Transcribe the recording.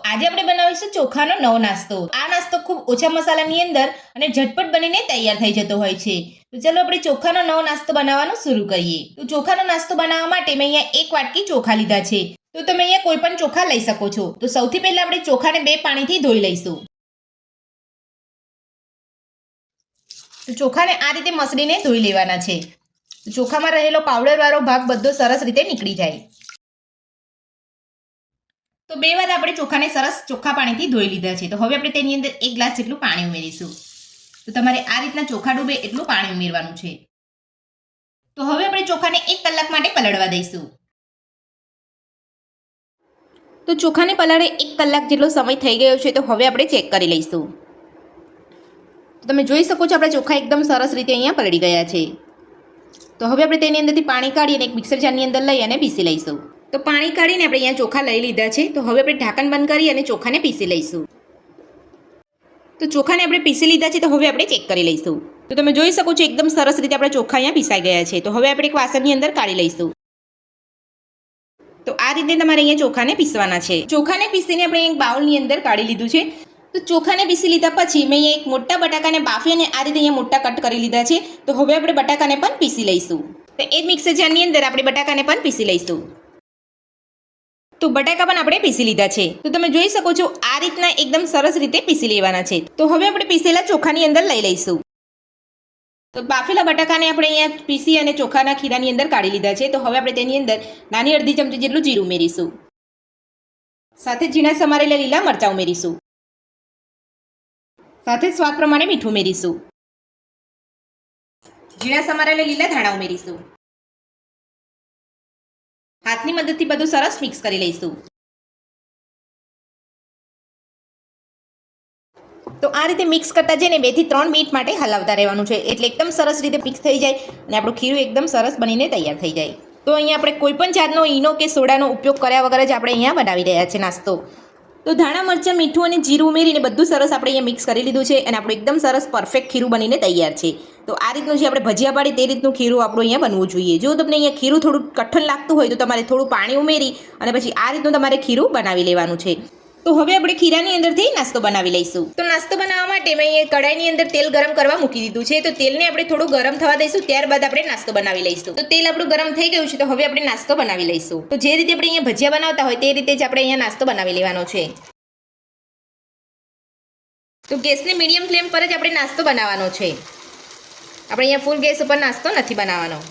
આજે આપણે બનાવીશું ચોખાનો નવો નાસ્તો। આ નાસ્તો ખૂબ ઓછા મસાલાની અંદર અને ઝટપટ બનીને તૈયાર થઈ જતો હોય છે। તો ચાલો આપણે ચોખાનો નવો નાસ્તો બનાવવાનું શરૂ કરીએ। તો ચોખાનો નાસ્તો બનાવવા માટે મેં અહીંયા 1 વાટકી ચોખા લીધા છે। તો તમે અહીંયા કોઈ પણ ચોખા લઈ શકો છો। તો સૌથી પહેલા આપણે ચોખાને 2 પાણીથી ધોઈ લઈશું। તો ચોખાને આ રીતે મસળીને ધોઈ લેવાના છે। તો ચોખામાં રહેલો પાવડર વાળો ભાગ બધો સરસ રીતે નીકળી જાય। તો 2 વાર આપણે ચોખાને સરસ ચોખ્ખા પાણીથી ધોઈ લીધા છે। તો હવે આપણે તેની અંદર 1 ગ્લાસ જેટલું પાણી ઉમેરીશું। તો તમારે આ રીતના ચોખા ડૂબે એટલું પાણી ઉમેરવાનું છે। તો હવે આપણે ચોખાને 1 કલાક માટે પલળવા દઈશું। તો ચોખાને પલાળે 1 કલાક જેટલો સમય થઈ ગયો છે। તો હવે આપણે ચેક કરી લઈશું। તો તમે જોઈ શકો છો આપણા ચોખા એકદમ સરસ રીતે અહીંયા પલળી ગયા છે। તો હવે આપણે તેની અંદરથી પાણી કાઢી અને એક મિક્સર જારની અંદર લઈ અને પીસી લઈશું। તો પાણી કાઢીને આપણે અહીંયા ચોખા લઈ લીધા છે। તો હવે આપણે ઢાંકણ બંધ કરી અને ચોખાને પીસી લઈશું। તો ચોખાને આપણે પીસી લીધા છે। તો હવે આપણે ચેક કરી લઈશું। તો તમે જોઈ શકો છો એકદમ સરસ રીતે આપણા ચોખા અહીંયા પીસાઈ ગયા છે। તો હવે આપણે એક વાસણની અંદર કાઢી લઈશું। તો આ રીતે તમારે અહીંયા ચોખાને પીસવાના છે। ચોખાને પીસીને આપણે એક બાઉલની અંદર કાઢી લીધું છે। તો ચોખાને પીસી લીધા પછી મેં અહીંયા એક મોટા બટાકાને બાફી અને આ રીતે અહીંયા મોટા કટ કરી લીધા છે। તો હવે આપણે બટાકાને પણ પીસી લઈશું। તો એ જ મિક્સર જારની અંદર આપણે બટાકાને પણ પીસી લઈશું। તો બટાકા પણ આપણે પીસી લીધા છે। તો તમે જોઈ શકો છો આ રીતના એકદમ સરસ રીતે પીસી લેવાના છે। તો હવે આપણે પીસેલા ચોખાની અંદર લઈ લઈશું। તો બાફેલા બટાકાને આપણે અહીંયા પીસી અને ચોખાના ખીરાની અંદર કાઢી લીધા છે। તો હવે આપણે તેની અંદર નાની અડધી ચમચી જેટલું જીરું ઉમેરીશું। સાથે ઝીણા સમારેલા લીલા મરચાં ઉમેરીશું। સાથે સ્વાદ પ્રમાણે મીઠું ઉમેરીશું। ઝીણા સમારેલા લીલા ધાણા ઉમેરીશું। હાથની મદદથી બધું સરસ મિક્સ કરી લઈશું। તો આ રીતે મિક્સ કરતા જઈને 2 થી 3 મિનિટ માટે હલાવતા રહેવાનું છે। એટલે એકદમ સરસ રીતે મિક્સ થઈ જાય અને આપણું ખીરું એકદમ સરસ બનીને તૈયાર થઈ જાય। તો અહીંયા આપણે કોઈ પણ જાતનો ઈનો કે સોડાનો ઉપયોગ કર્યા વગર જ આપણે અહીંયા બનાવી રહ્યા છે નાસ્તો। તો ધાણા મરચાં મીઠું અને જીરું ઉમેરીને બધું સરસ આપણે અહીંયા મિક્સ કરી લીધું છે અને આપણું એકદમ સરસ પરફેક્ટ ખીરું બનીને તૈયાર છે। તો આ રીતનું જે આપણે ભજીયા પાડીએ તે રીતનું ખીરું આપણું અહીંયા બનવું જોઈએ। જો તમને અહીંયા ખીરું થોડું કઠણ લાગતું હોય તો તમારે થોડું પાણી ઉમેરી અને પછી આ રીતનું તમારે ખીરું બનાવી લેવાનું છે। તો હવે આપણે ખીરાની અંદરથી નાસ્તો બનાવી લઈશું। તો નાસ્તો બનાવવા માટે મેં અહીંયા કડાઈની અંદર તેલ ગરમ કરવા મૂકી દીધું છે। તો તેલને આપણે થોડું ગરમ થવા દઈશું, ત્યારબાદ આપણે નાસ્તો બનાવી લઈશું। તો તેલ આપણું ગરમ થઈ ગયું છે। તો હવે આપણે નાસ્તો બનાવી લઈશું। તો જે રીતે આપણે અહીંયા ભજીયા બનાવતા હોય તે રીતે જ આપણે અહીંયા નાસ્તો બનાવી લેવાનો છે। તો ગેસને મીડિયમ ફ્લેમ પર જ આપણે નાસ્તો બનાવવાનો છે। આપણે અહીંયા ફૂલ ગેસ ઉપર નાસ્તો નથી બનાવવાનો।